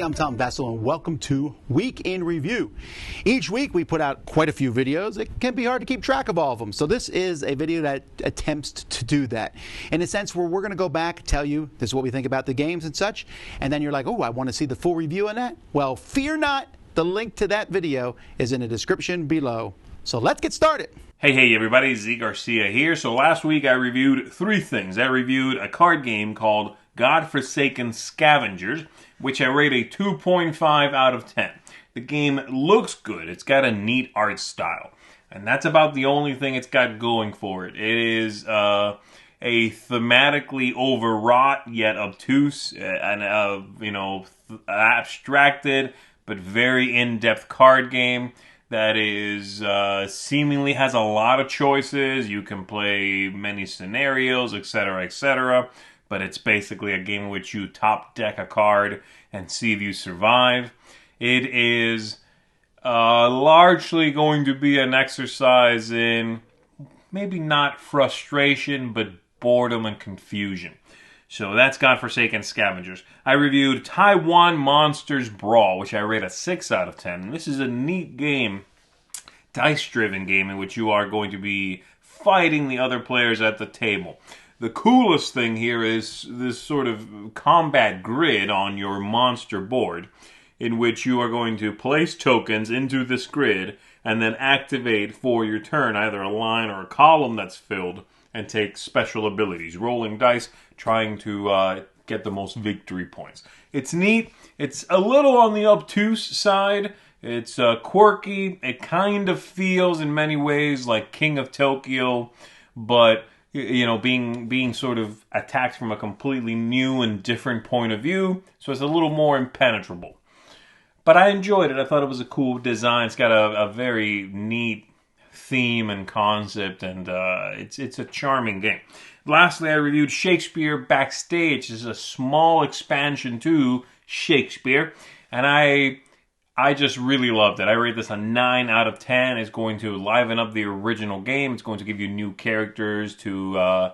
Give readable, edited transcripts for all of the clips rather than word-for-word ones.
I'm Tom Vasel, and welcome to Week in Review. Each week we put out quite a few videos. It can be hard to keep track of all of them, so this is a video that attempts to do that. In a sense where we're going to go back, tell you this is what we think about the games and such, and then you're like, oh, I want to see the full review on that. Well, fear not, the link to that video is in the description below. So let's get started. Hey everybody, Garcia here. So last week I reviewed three things. I reviewed a card game called Godforsaken Scavengers, which I rate a 2.5 out of 10. The game looks good. It's got a neat art style. And that's about the only thing it's got going for it. It is a thematically overwrought yet obtuse and abstracted but very in-depth card game that is seemingly has a lot of choices. You can play many scenarios, etc., etc., but it's basically a game in which you top deck a card and see if you survive. It is largely going to be an exercise in maybe not frustration, but boredom and confusion. So that's Godforsaken Scavengers. I reviewed Taiwan Monsters Brawl, which I rate a 6 out of 10. And this is a neat game, dice-driven game, in which you are going to be fighting the other players at the table. The coolest thing here is this sort of combat grid on your monster board, in which you are going to place tokens into this grid and then activate for your turn either a line or a column that's filled and take special abilities, rolling dice, trying to get the most victory points. It's neat. It's a little on the obtuse side. It's quirky. It kind of feels in many ways like King of Tokyo, but you know, being sort of attacked from a completely new and different point of view, so it's a little more impenetrable. But I enjoyed it. I thought it was a cool design. It's got a very neat theme and concept, and it's a charming game. Lastly, I reviewed Shakespeare Backstage. This is a small expansion to Shakespeare, and I just really loved it. I rate this a 9 out of 10. It's going to liven up the original game. It's going to give you new characters to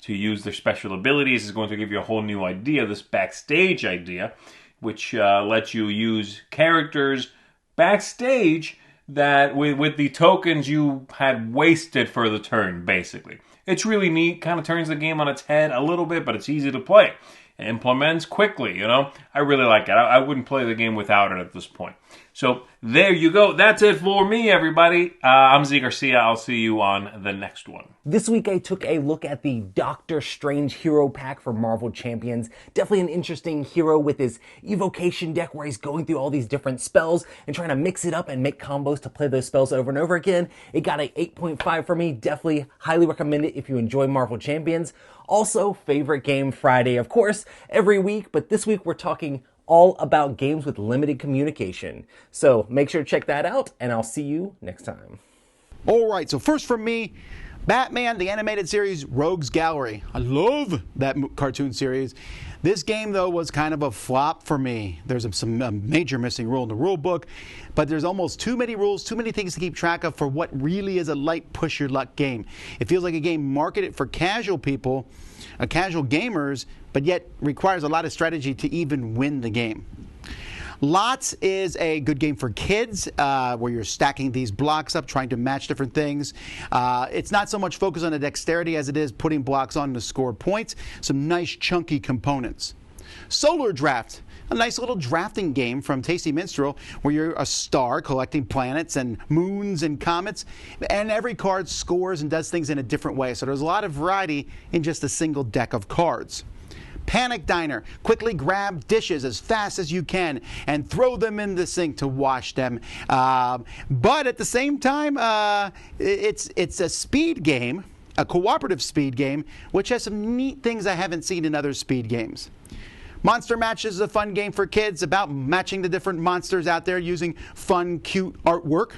use their special abilities. It's going to give you a whole new idea, this backstage idea, which lets you use characters backstage that with the tokens you had wasted for the turn, basically. It's really neat. Kind of turns the game on its head a little bit, but it's easy to play. Implements quickly, you know. I really like it. I wouldn't play the game without it at this point. So there you go. That's it for me, everybody. I'm Garcia. I'll see you on the next one. This week I took a look at the Doctor Strange hero pack for Marvel Champions. Definitely an interesting hero with his evocation deck where he's going through all these different spells and trying to mix it up and make combos to play those spells over and over again. It got a 8.5 for me. Definitely highly recommend it if you enjoy Marvel Champions. Also, favorite game Friday, of course, every week, but this week we're talking all about games with limited communication. So make sure to check that out, and I'll see you next time. All right, so first from me, Batman, the animated series, Rogues Gallery. I love that cartoon series. This game, though, was kind of a flop for me. There's some major missing rule in the rule book, but there's almost too many rules, too many things to keep track of for what really is a light push-your-luck game. It feels like a game marketed for casual people, casual gamers, but yet requires a lot of strategy to even win the game. Lots is a good game for kids where you're stacking these blocks up, trying to match different things. It's not so much focused on the dexterity as it is putting blocks on to score points. Some nice chunky components. Solar Draft, a nice little drafting game from Tasty Minstrel where you're a star collecting planets and moons and comets, and every card scores and does things in a different way. So there's a lot of variety in just a single deck of cards. Panic Diner. Quickly grab dishes as fast as you can and throw them in the sink to wash them. But at the same time, it's a speed game, a cooperative speed game, which has some neat things I haven't seen in other speed games. Monster Matches is a fun game for kids about matching the different monsters out there using fun, cute artwork.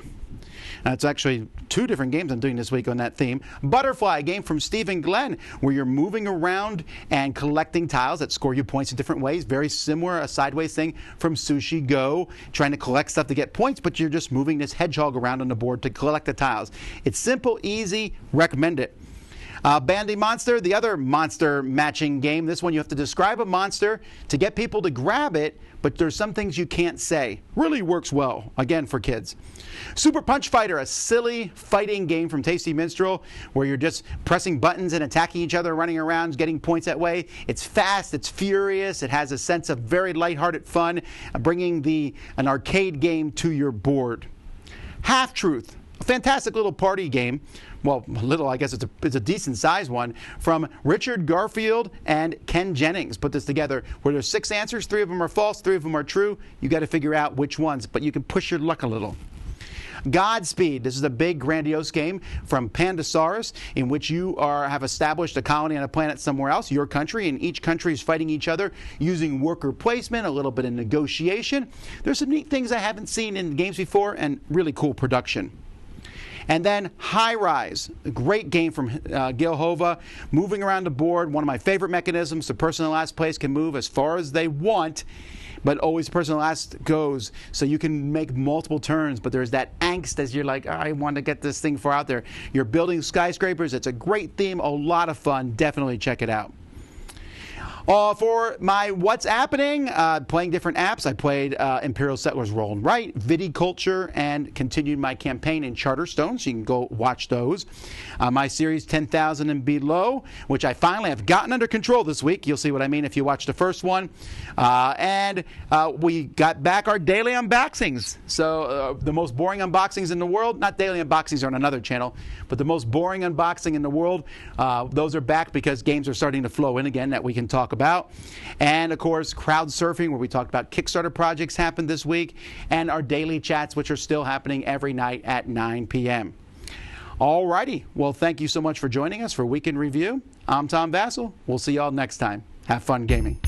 It's actually two different games I'm doing this week on that theme. Butterfly, a game from Steve and Glenn, where you're moving around and collecting tiles that score you points in different ways. Very similar, a sideways thing from Sushi Go, trying to collect stuff to get points, but you're just moving this hedgehog around on the board to collect the tiles. It's simple, easy, recommend it. Bandy Monster, the other monster matching game. This one you have to describe a monster to get people to grab it, but there's some things you can't say. Really works well, again, for kids. Super Punch Fighter, a silly fighting game from Tasty Minstrel where you're just pressing buttons and attacking each other, running around, getting points that way. It's fast, it's furious, it has a sense of very lighthearted fun, bringing an arcade game to your board. Half Truth, a fantastic little party game. Well, little, I guess it's a decent sized one, from Richard Garfield and Ken Jennings put this together, where there's 6 answers, 3 of them are false, 3 of them are true. You got to figure out which ones, but you can push your luck a little. Godspeed. This is a big, grandiose game from Pandasaurus in which you have established a colony on a planet somewhere else, your country, and each country is fighting each other using worker placement, a little bit of negotiation. There's some neat things I haven't seen in games before and really cool production. And then High Rise, a great game from Gil Hova, moving around the board, one of my favorite mechanisms. The person in last place can move as far as they want, but always the person last goes, so you can make multiple turns, but there's that angst as you're like, I want to get this thing far out there. You're building skyscrapers. It's a great theme, a lot of fun. Definitely check it out. For my What's Happening, playing different apps, I played Imperial Settlers Roll and Write, Viticulture, and continued my campaign in Charterstone, so you can go watch those. My series 10,000 and Below, which I finally have gotten under control this week. You'll see what I mean if you watch the first one. And we got back our daily unboxings. So the most boring unboxings in the world, not daily unboxings are on another channel, but the most boring unboxing in the world, those are back because games are starting to flow in again that we can talk about. And of course, crowd surfing, where we talked about Kickstarter projects happened this week, and our daily chats, which are still happening every night at 9 p.m. Alrighty, well, thank you so much for joining us for Week in Review. I'm Tom Vasel. We'll see y'all next time. Have fun gaming.